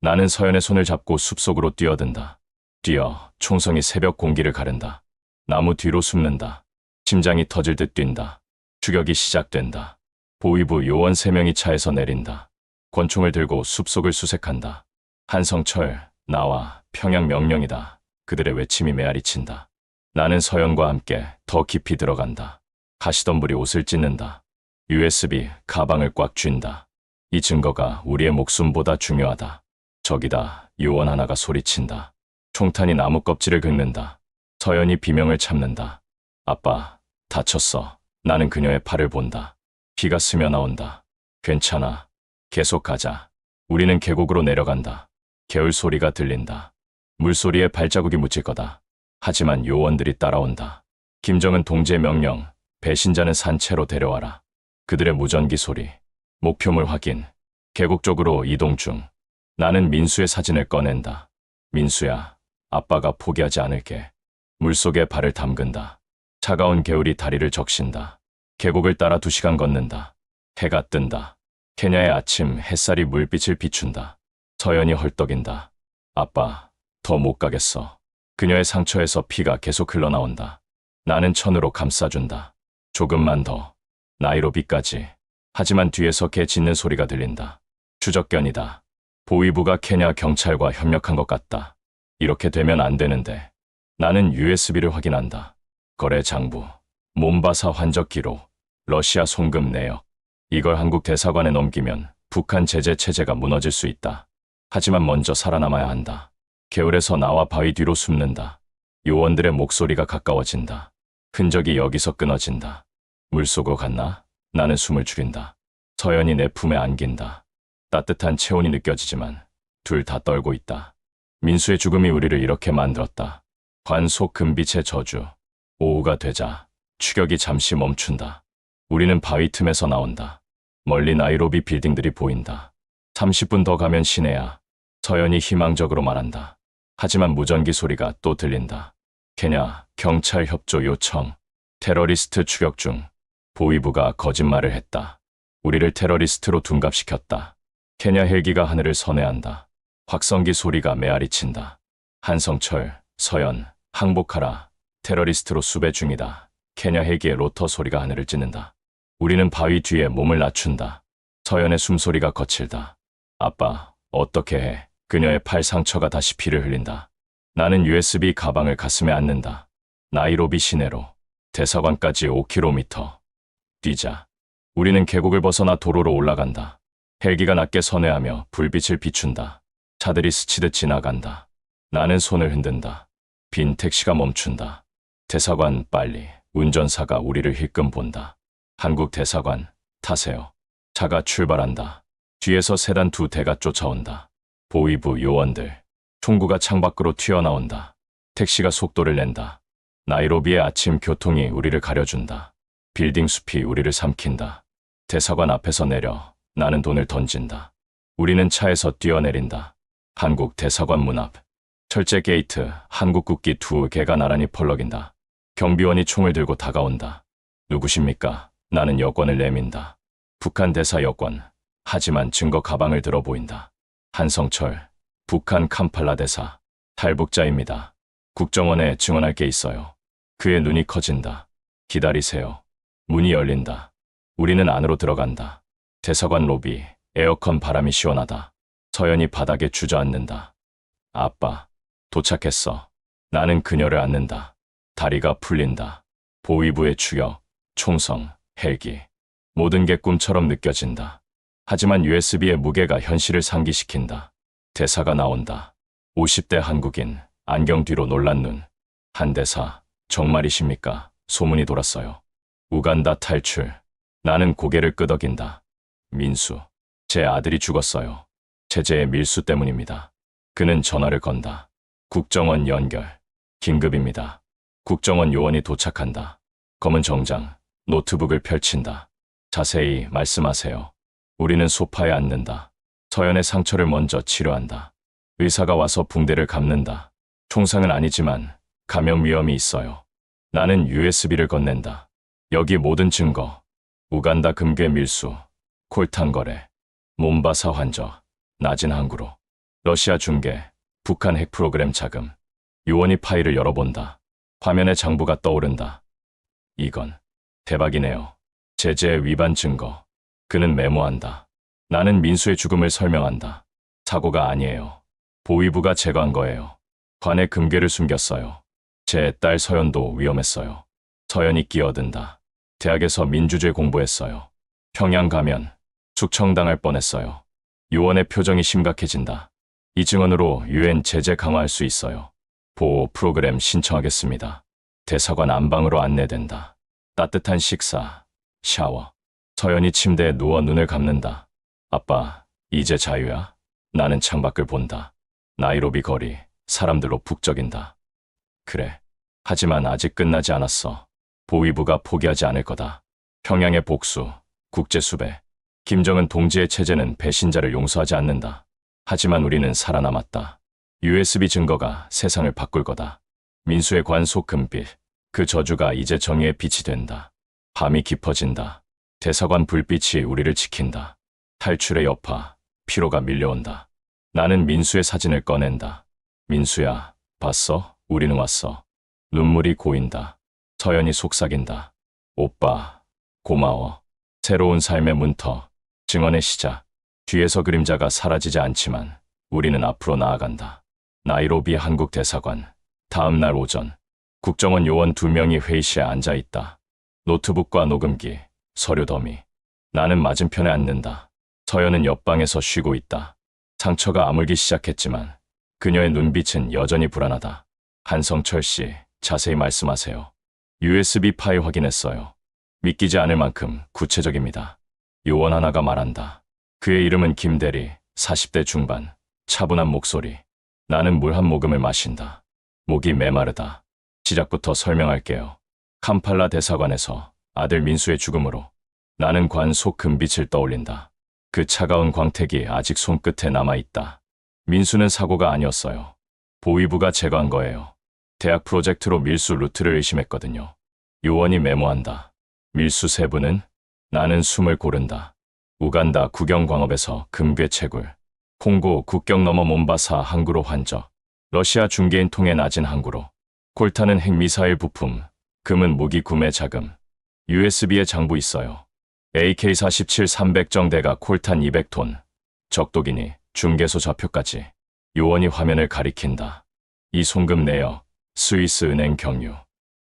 나는 서연의 손을 잡고 숲속으로 뛰어든다. 뛰어 총성이 새벽 공기를 가른다. 나무 뒤로 숨는다. 심장이 터질 듯 뛴다. 추격이 시작된다. 보위부 요원 3명이 차에서 내린다. 권총을 들고 숲속을 수색한다. 한성철, 나와, 평양 명령이다. 그들의 외침이 메아리친다. 나는 서연과 함께 더 깊이 들어간다. 가시덤불이 옷을 찢는다. USB 가방을 꽉 쥔다. 이 증거가 우리의 목숨보다 중요하다. 저기다, 요원 하나가 소리친다. 총탄이 나무 껍질을 긁는다. 서연이 비명을 참는다. 아빠, 다쳤어. 나는 그녀의 팔을 본다. 피가 스며 나온다. 괜찮아. 계속 가자. 우리는 계곡으로 내려간다. 개울 소리가 들린다. 물소리에 발자국이 묻힐 거다. 하지만 요원들이 따라온다. 김정은 동지의 명령, 배신자는 산채로 데려와라. 그들의 무전기 소리, 목표물 확인, 계곡 쪽으로 이동 중. 나는 민수의 사진을 꺼낸다. 민수야, 아빠가 포기하지 않을게. 물속에 발을 담근다. 차가운 개울이 다리를 적신다. 계곡을 따라 2시간 걷는다. 해가 뜬다. 케냐의 아침 햇살이 물빛을 비춘다. 서연이 헐떡인다. 아빠, 더 못 가겠어. 그녀의 상처에서 피가 계속 흘러나온다. 나는 천으로 감싸준다. 조금만 더. 나이로비까지. 하지만 뒤에서 개 짖는 소리가 들린다. 추적견이다. 보위부가 케냐 경찰과 협력한 것 같다. 이렇게 되면 안 되는데. 나는 USB를 확인한다. 거래 장부, 몬바사 환적 기록, 러시아 송금 내역. 이걸 한국 대사관에 넘기면 북한 제재 체제가 무너질 수 있다. 하지만 먼저 살아남아야 한다. 개울에서 나와 바위 뒤로 숨는다. 요원들의 목소리가 가까워진다. 흔적이 여기서 끊어진다. 물속으로 갔나? 나는 숨을 줄인다. 서연이 내 품에 안긴다. 따뜻한 체온이 느껴지지만 둘 다 떨고 있다. 민수의 죽음이 우리를 이렇게 만들었다. 관속 금빛의 저주. 오후가 되자 추격이 잠시 멈춘다. 우리는 바위 틈에서 나온다. 멀리 나이로비 빌딩들이 보인다. 30분 더 가면 시내야. 서연이 희망적으로 말한다. 하지만 무전기 소리가 또 들린다. 케냐 경찰 협조 요청. 테러리스트 추격 중. 보위부가 거짓말을 했다. 우리를 테러리스트로 둔갑시켰다. 케냐 헬기가 하늘을 선회한다. 확성기 소리가 메아리친다. 한성철, 서연, 항복하라. 테러리스트로 수배 중이다. 케냐 헬기의 로터 소리가 하늘을 찢는다. 우리는 바위 뒤에 몸을 낮춘다. 서연의 숨소리가 거칠다. 아빠, 어떻게 해? 그녀의 팔 상처가 다시 피를 흘린다. 나는 USB 가방을 가슴에 안는다. 나이로비 시내로. 대사관까지 5km. 뛰자. 우리는 계곡을 벗어나 도로로 올라간다. 헬기가 낮게 선회하며 불빛을 비춘다. 차들이 스치듯 지나간다. 나는 손을 흔든다. 빈 택시가 멈춘다. 대사관 빨리. 운전사가 우리를 힐끔 본다. 한국 대사관 타세요. 차가 출발한다. 뒤에서 세단 2대가 쫓아온다. 보위부 요원들. 총구가 창밖으로 튀어나온다. 택시가 속도를 낸다. 나이로비의 아침 교통이 우리를 가려준다. 빌딩 숲이 우리를 삼킨다. 대사관 앞에서 내려 나는 돈을 던진다. 우리는 차에서 뛰어내린다. 한국 대사관 문 앞. 철제 게이트, 한국 국기 2개가 나란히 펄럭인다. 경비원이 총을 들고 다가온다. 누구십니까? 나는 여권을 내민다. 북한 대사 여권. 하지만 증거 가방을 들어 보인다. 한성철, 북한 캄팔라 대사. 탈북자입니다. 국정원에 증언할 게 있어요. 그의 눈이 커진다. 기다리세요. 문이 열린다. 우리는 안으로 들어간다. 대사관 로비, 에어컨 바람이 시원하다. 서연이 바닥에 주저앉는다. 아빠, 도착했어. 나는 그녀를 안는다. 다리가 풀린다. 보위부의 추격, 총성, 헬기. 모든 게 꿈처럼 느껴진다. 하지만 USB의 무게가 현실을 상기시킨다. 대사가 나온다. 50대 한국인, 안경 뒤로 놀란 눈. 한 대사, 정말이십니까? 소문이 돌았어요. 우간다 탈출. 나는 고개를 끄덕인다. 민수, 제 아들이 죽었어요. 체제의 밀수 때문입니다. 그는 전화를 건다. 국정원 연결. 긴급입니다. 국정원 요원이 도착한다. 검은 정장, 노트북을 펼친다. 자세히 말씀하세요. 우리는 소파에 앉는다. 서연의 상처를 먼저 치료한다. 의사가 와서 붕대를 감는다. 총상은 아니지만 감염 위험이 있어요. 나는 USB를 건넨다. 여기 모든 증거. 우간다 금괴 밀수, 콜탄 거래, 몬바사 환저, 낮은 항구로, 러시아 중계, 북한 핵 프로그램 자금. 요원이 파일을 열어본다. 화면에 장부가 떠오른다. 이건 대박이네요. 제재 위반 증거. 그는 메모한다. 나는 민수의 죽음을 설명한다. 사고가 아니에요. 보위부가 제거한 거예요. 관에 금괴를 숨겼어요. 제 딸 서연도 위험했어요. 서연이 끼어든다. 대학에서 민주주의 공부했어요. 평양 가면 숙청당할 뻔했어요. 요원의 표정이 심각해진다. 이 증언으로 UN 제재 강화할 수 있어요. 보호 프로그램 신청하겠습니다. 대사관 안방으로 안내된다. 따뜻한 식사, 샤워. 서연이 침대에 누워 눈을 감는다. 아빠, 이제 자유야? 나는 창밖을 본다. 나이로비 거리, 사람들로 북적인다. 그래. 하지만 아직 끝나지 않았어. 보위부가 포기하지 않을 거다. 평양의 복수, 국제수배. 김정은 동지의 체제는 배신자를 용서하지 않는다. 하지만 우리는 살아남았다. USB 증거가 세상을 바꿀 거다. 민수의 관속 금빛, 그 저주가 이제 정의의 빛이 된다. 밤이 깊어진다. 대사관 불빛이 우리를 지킨다. 탈출의 여파, 피로가 밀려온다. 나는 민수의 사진을 꺼낸다. 민수야, 봤어? 우리는 왔어. 눈물이 고인다. 서연이 속삭인다. 오빠, 고마워. 새로운 삶의 문터, 증언의 시작. 뒤에서 그림자가 사라지지 않지만 우리는 앞으로 나아간다. 나이로비 한국 대사관. 다음 날 오전. 국정원 요원 2명이 회의실에 앉아 있다. 노트북과 녹음기, 서류 더미. 나는 맞은편에 앉는다. 서연은 옆방에서 쉬고 있다. 상처가 아물기 시작했지만 그녀의 눈빛은 여전히 불안하다. 한성철 씨, 자세히 말씀하세요. USB 파일 확인했어요. 믿기지 않을 만큼 구체적입니다. 요원 하나가 말한다. 그의 이름은 김대리, 40대 중반, 차분한 목소리. 나는 물 한 모금을 마신다. 목이 메마르다. 시작부터 설명할게요. 캄팔라 대사관에서 아들 민수의 죽음으로 나는 관 속 금빛을 떠올린다. 그 차가운 광택이 아직 손끝에 남아있다. 민수는 사고가 아니었어요. 보위부가 제거한 거예요. 대학 프로젝트로 밀수 루트를 의심했거든요. 요원이 메모한다. 밀수 세부는? 나는 숨을 고른다. 우간다 국영광업에서 금괴 채굴, 콩고 국경 넘어 몬바사 항구로 환적, 러시아 중개인 통해 낮은 항구로, 콜탄은 핵미사일 부품, 금은 무기 구매 자금, USB에 장부 있어요. AK-47 300정대가 콜탄 200톤, 적독이니 중개소 좌표까지. 요원이 화면을 가리킨다. 이 송금 내역, 스위스 은행 경유.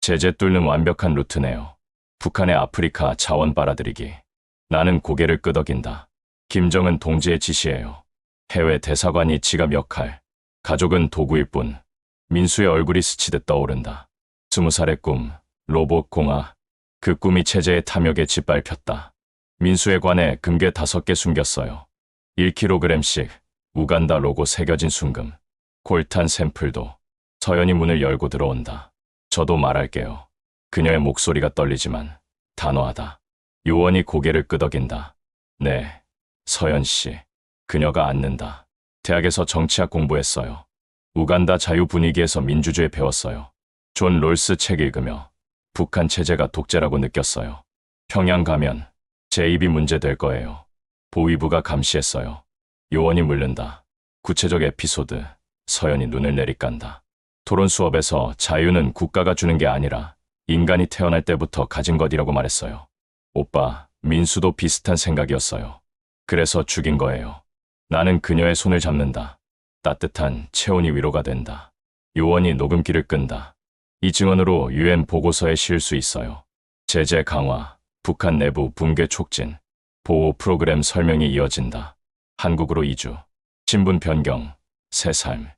제재 뚫는 완벽한 루트네요. 북한의 아프리카 자원 빨아들이기. 나는 고개를 끄덕인다. 김정은 동지의 지시예요. 해외 대사관이 지갑 역할, 가족은 도구일 뿐. 민수의 얼굴이 스치듯 떠오른다. 20살의 꿈, 로봇 공화. 그 꿈이 체제의 탐욕에 짓밟혔다. 민수의 관에 금괴 5개 숨겼어요. 1kg씩 우간다 로고 새겨진 순금. 콜탄 샘플도. 서연이 문을 열고 들어온다. 저도 말할게요. 그녀의 목소리가 떨리지만 단호하다. 요원이 고개를 끄덕인다. 네, 서연 씨. 그녀가 앉는다. 대학에서 정치학 공부했어요. 우간다 자유 분위기에서 민주주의 배웠어요. 존 롤스 책 읽으며 북한 체제가 독재라고 느꼈어요. 평양 가면 제 입이 문제될 거예요. 보위부가 감시했어요. 요원이 물른다. 구체적 에피소드. 서연이 눈을 내리깐다. 토론 수업에서 자유는 국가가 주는 게 아니라 인간이 태어날 때부터 가진 것이라고 말했어요. 오빠, 민수도 비슷한 생각이었어요. 그래서 죽인 거예요. 나는 그녀의 손을 잡는다. 따뜻한 체온이 위로가 된다. 요원이 녹음기를 끈다. 이 증언으로 UN 보고서에 실 수 있어요. 제재 강화, 북한 내부 붕괴 촉진, 보호 프로그램 설명이 이어진다. 한국으로 이주, 신분 변경, 새 삶.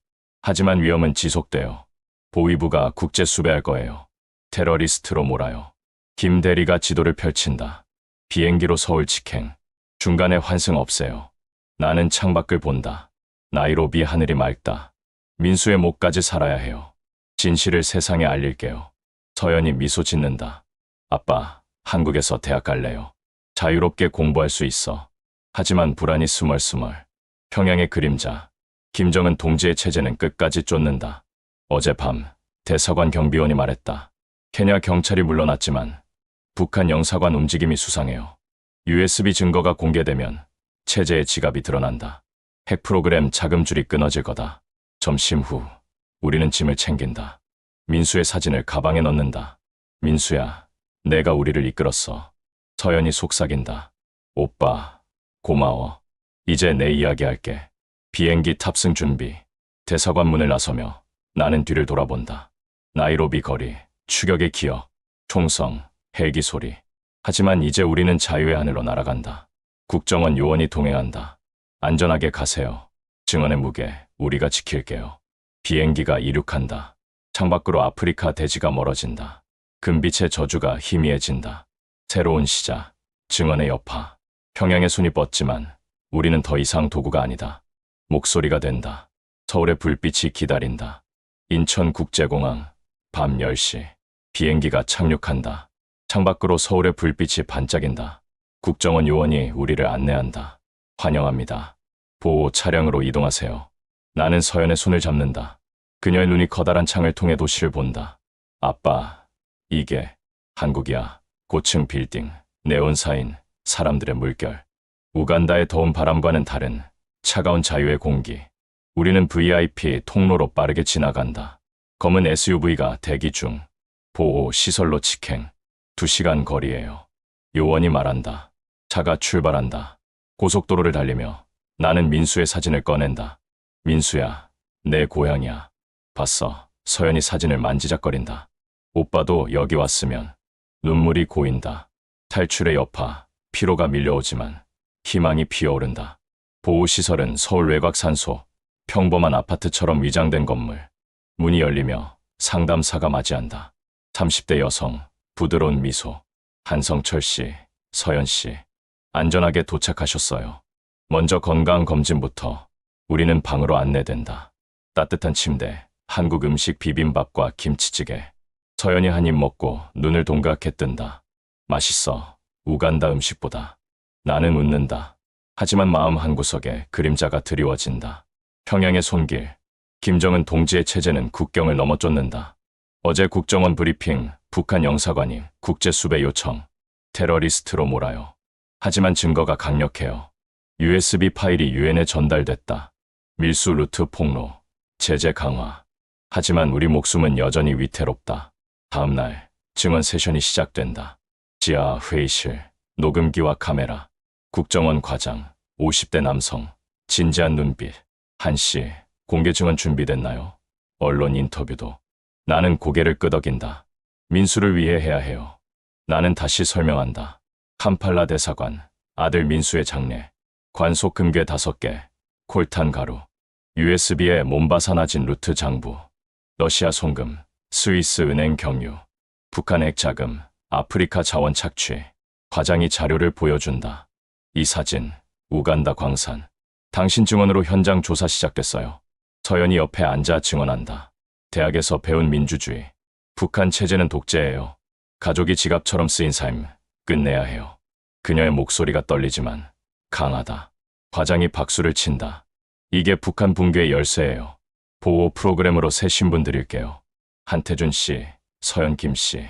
하지만 위험은 지속돼요. 보위부가 국제 수배할 거예요. 테러리스트로 몰아요. 김 대리가 지도를 펼친다. 비행기로 서울 직행. 중간에 환승 없애요. 나는 창밖을 본다. 나이로비 하늘이 맑다. 민수의 목까지 살아야 해요. 진실을 세상에 알릴게요. 서연이 미소 짓는다. 아빠, 한국에서 대학 갈래요. 자유롭게 공부할 수 있어. 하지만 불안이 스멀스멀. 평양의 그림자. 김정은 동지의 체제는 끝까지 쫓는다. 어젯밤 대사관 경비원이 말했다. 케냐 경찰이 물러났지만 북한 영사관 움직임이 수상해요. USB 증거가 공개되면 체제의 지갑이 드러난다. 핵 프로그램 자금줄이 끊어질 거다. 점심 후 우리는 짐을 챙긴다. 민수의 사진을 가방에 넣는다. 민수야, 내가 우리를 이끌었어. 서연이 속삭인다. 오빠, 고마워. 이제 내 이야기 할게. 비행기 탑승 준비. 대사관 문을 나서며 나는 뒤를 돌아본다. 나이로비 거리, 추격의 기억, 총성, 헬기 소리. 하지만 이제 우리는 자유의 하늘로 날아간다. 국정원 요원이 동행한다. 안전하게 가세요. 증언의 무게, 우리가 지킬게요. 비행기가 이륙한다. 창밖으로 아프리카 대지가 멀어진다. 금빛의 저주가 희미해진다. 새로운 시작, 증언의 여파. 평양의 손이 뻗지만 우리는 더 이상 도구가 아니다. 목소리가 된다. 서울의 불빛이 기다린다. 인천국제공항, 밤 10시. 비행기가 착륙한다. 창밖으로 서울의 불빛이 반짝인다. 국정원 요원이 우리를 안내한다. 환영합니다. 보호 차량으로 이동하세요. 나는 서연의 손을 잡는다. 그녀의 눈이 커다란 창을 통해 도시를 본다. 아빠, 이게 한국이야. 고층 빌딩, 네온사인, 사람들의 물결. 우간다의 더운 바람과는 다른 차가운 자유의 공기. 우리는 VIP 통로로 빠르게 지나간다. 검은 SUV가 대기 중. 보호 시설로 직행. 2시간 거리예요. 요원이 말한다. 차가 출발한다. 고속도로를 달리며 나는 민수의 사진을 꺼낸다. 민수야, 내 고향이야. 봤어. 서연이 사진을 만지작거린다. 오빠도 여기 왔으면. 눈물이 고인다. 탈출의 여파, 피로가 밀려오지만 희망이 피어오른다. 보호시설은 서울 외곽 산소, 평범한 아파트처럼 위장된 건물. 문이 열리며 상담사가 맞이한다. 30대 여성, 부드러운 미소. 한성철 씨, 서연 씨. 안전하게 도착하셨어요. 먼저 건강검진부터. 우리는 방으로 안내된다. 따뜻한 침대, 한국 음식 비빔밥과 김치찌개. 서연이 한 입 먹고 눈을 동그랗게 뜬다. 맛있어. 우간다 음식보다. 나는 웃는다. 하지만 마음 한구석에 그림자가 드리워진다. 평양의 손길. 김정은 동지의 체제는 국경을 넘어 쫓는다. 어제 국정원 브리핑, 북한 영사관이 국제수배 요청. 테러리스트로 몰아요. 하지만 증거가 강력해요. USB 파일이 유엔에 전달됐다. 밀수 루트 폭로, 제재 강화. 하지만 우리 목숨은 여전히 위태롭다. 다음 날 증언 세션이 시작된다. 지하 회의실, 녹음기와 카메라. 국정원 과장, 50대 남성. 진지한 눈빛. 한씨, 공개 증언 준비됐나요? 언론 인터뷰도. 나는 고개를 끄덕인다. 민수를 위해 해야 해요. 나는 다시 설명한다. 캄팔라 대사관, 아들 민수의 장례. 관속 금괴 5개, 콜탄 가루. USB에 몬바사나진 루트 장부. 러시아 송금, 스위스 은행 경유. 북한 핵자금, 아프리카 자원 착취. 과장이 자료를 보여준다. 이 사진, 우간다 광산. 당신 증언으로 현장 조사 시작됐어요. 서연이 옆에 앉아 증언한다. 대학에서 배운 민주주의. 북한 체제는 독재예요. 가족이 지갑처럼 쓰인 삶 끝내야 해요. 그녀의 목소리가 떨리지만 강하다. 과장이 박수를 친다. 이게 북한 붕괴의 열쇠예요. 보호 프로그램으로 새 신분 드릴게요. 한태준 씨, 서연 김 씨.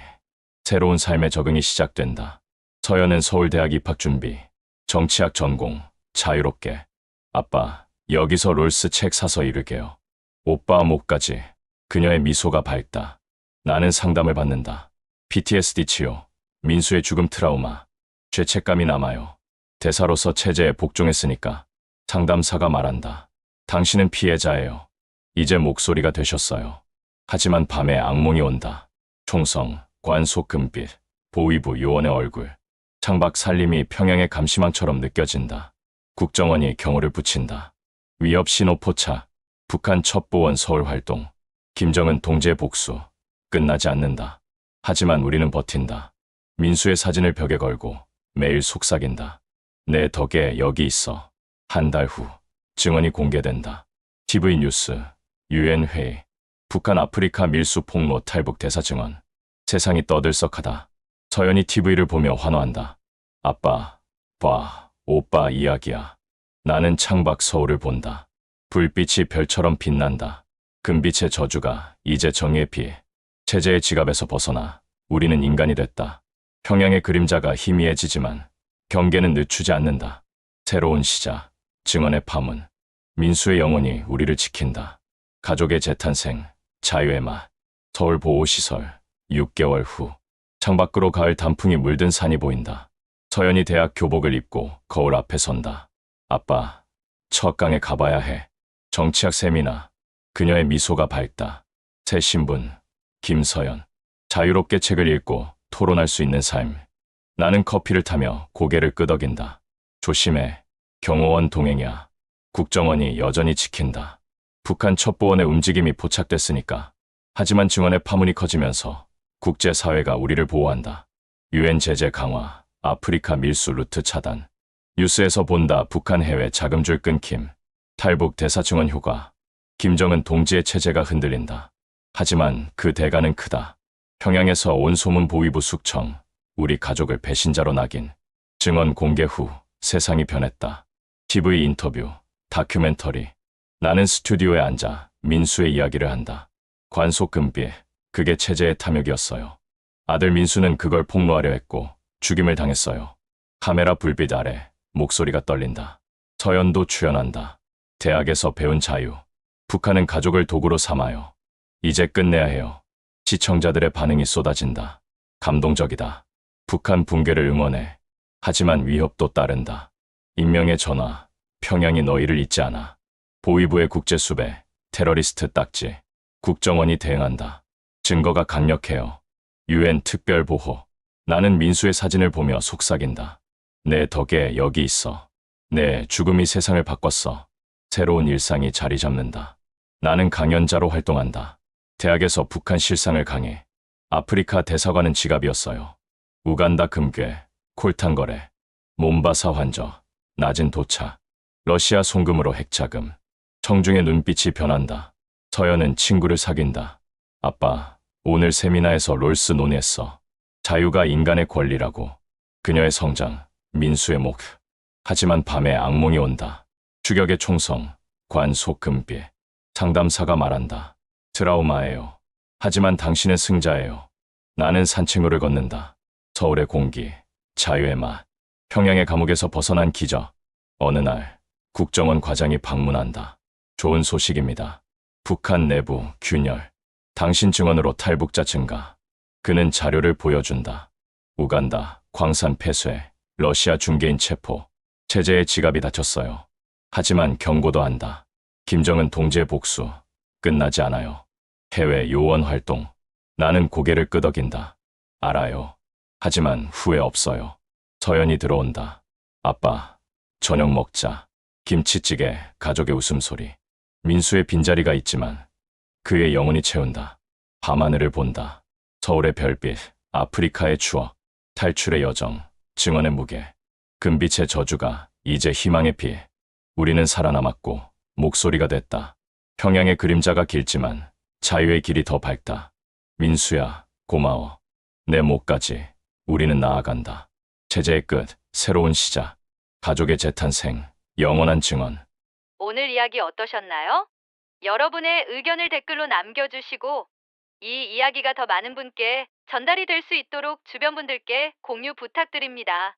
새로운 삶의 적응이 시작된다. 서연은 서울대학 입학 준비, 정치학 전공, 자유롭게. 아빠, 여기서 롤스 책 사서 읽을게요. 오빠 목까지. 그녀의 미소가 밝다. 나는 상담을 받는다. PTSD 치료, 민수의 죽음 트라우마, 죄책감이 남아요. 대사로서 체제에 복종했으니까. 상담사가 말한다. 당신은 피해자예요. 이제 목소리가 되셨어요. 하지만 밤에 악몽이 온다. 총성, 관속 금빛, 보위부 요원의 얼굴. 창밖 살림이 평양의 감시망처럼 느껴진다. 국정원이 경호를 붙인다. 위협 신호 포착, 북한 첩보원 서울 활동. 김정은 동지의 복수. 끝나지 않는다. 하지만 우리는 버틴다. 민수의 사진을 벽에 걸고 매일 속삭인다. 내 덕에 여기 있어. 한 달 후 증언이 공개된다. TV 뉴스, UN 회의, 북한 아프리카 밀수 폭로 탈북 대사 증언. 세상이 떠들썩하다. 서연이 TV를 보며 환호한다. 아빠, 봐, 오빠 이야기야. 나는 창밖 서울을 본다. 불빛이 별처럼 빛난다. 금빛의 저주가 이제 정의의 피. 체제의 지갑에서 벗어나 우리는 인간이 됐다. 평양의 그림자가 희미해지지만 경계는 늦추지 않는다. 새로운 시작, 증언의 파문. 민수의 영혼이 우리를 지킨다. 가족의 재탄생, 자유의 맛. 서울 보호시설, 6개월 후. 창밖으로 가을 단풍이 물든 산이 보인다. 서연이 대학 교복을 입고 거울 앞에 선다. 아빠, 첫 강에 가봐야 해. 정치학 세미나. 그녀의 미소가 밝다. 새 신분, 김서연. 자유롭게 책을 읽고 토론할 수 있는 삶. 나는 커피를 타며 고개를 끄덕인다. 조심해. 경호원 동행이야. 국정원이 여전히 지킨다. 북한 첩보원의 움직임이 포착됐으니까. 하지만 증언의 파문이 커지면서 국제사회가 우리를 보호한다. UN 제재 강화, 아프리카 밀수 루트 차단. 뉴스에서 본다. 북한 해외 자금줄 끊김. 탈북 대사 증언 효과. 김정은 동지의 체제가 흔들린다. 하지만 그 대가는 크다. 평양에서 온 소문 보위부 숙청. 우리 가족을 배신자로 낙인. 증언 공개 후 세상이 변했다. TV 인터뷰, 다큐멘터리. 나는 스튜디오에 앉아 민수의 이야기를 한다. 관속 금빛, 그게 체제의 탐욕이었어요. 아들 민수는 그걸 폭로하려 했고 죽임을 당했어요. 카메라 불빛 아래 목소리가 떨린다. 서연도 출연한다. 대학에서 배운 자유. 북한은 가족을 도구로 삼아요. 이제 끝내야 해요. 시청자들의 반응이 쏟아진다. 감동적이다. 북한 붕괴를 응원해. 하지만 위협도 따른다. 익명의 전화. 평양이 너희를 잊지 않아. 보위부의 국제수배. 테러리스트 딱지. 국정원이 대응한다. 증거가 강력해요. UN 특별보호. 나는 민수의 사진을 보며 속삭인다. 내 덕에 여기 있어. 내 죽음이 세상을 바꿨어. 새로운 일상이 자리 잡는다. 나는 강연자로 활동한다. 대학에서 북한 실상을 강해. 아프리카 대사관은 지갑이었어요. 우간다 금괴, 콜탄 거래, 몬바사 환저, 낮은 도착, 러시아 송금으로 핵자금. 청중의 눈빛이 변한다. 서연은 친구를 사귄다. 아빠, 오늘 세미나에서 롤스 논의했어. 자유가 인간의 권리라고. 그녀의 성장, 민수의 목. 하지만 밤에 악몽이 온다. 추격의 총성, 관속 금빛. 상담사가 말한다. 트라우마예요. 하지만 당신은 승자예요. 나는 산책로를 걷는다. 서울의 공기, 자유의 맛. 평양의 감옥에서 벗어난 기적. 어느 날 국정원 과장이 방문한다. 좋은 소식입니다. 북한 내부 균열. 당신 증언으로 탈북자 증가. 그는 자료를 보여준다. 우간다, 광산 폐쇄, 러시아 중개인 체포. 체제의 지갑이 닫혔어요. 하지만 경고도 한다. 김정은 동지의 복수. 끝나지 않아요. 해외 요원 활동. 나는 고개를 끄덕인다. 알아요. 하지만 후회 없어요. 서연이 들어온다. 아빠, 저녁 먹자. 김치찌개, 가족의 웃음소리. 민수의 빈자리가 있지만 그의 영혼이 채운다. 밤하늘을 본다. 서울의 별빛, 아프리카의 추억, 탈출의 여정, 증언의 무게. 금빛의 저주가 이제 희망의 피. 우리는 살아남았고 목소리가 됐다. 평양의 그림자가 길지만 자유의 길이 더 밝다. 민수야, 고마워. 내 목까지. 우리는 나아간다. 체제의 끝, 새로운 시작. 가족의 재탄생, 영원한 증언. 오늘 이야기 어떠셨나요? 여러분의 의견을 댓글로 남겨주시고 이 이야기가 더 많은 분께 전달이 될 수 있도록 주변 분들께 공유 부탁드립니다.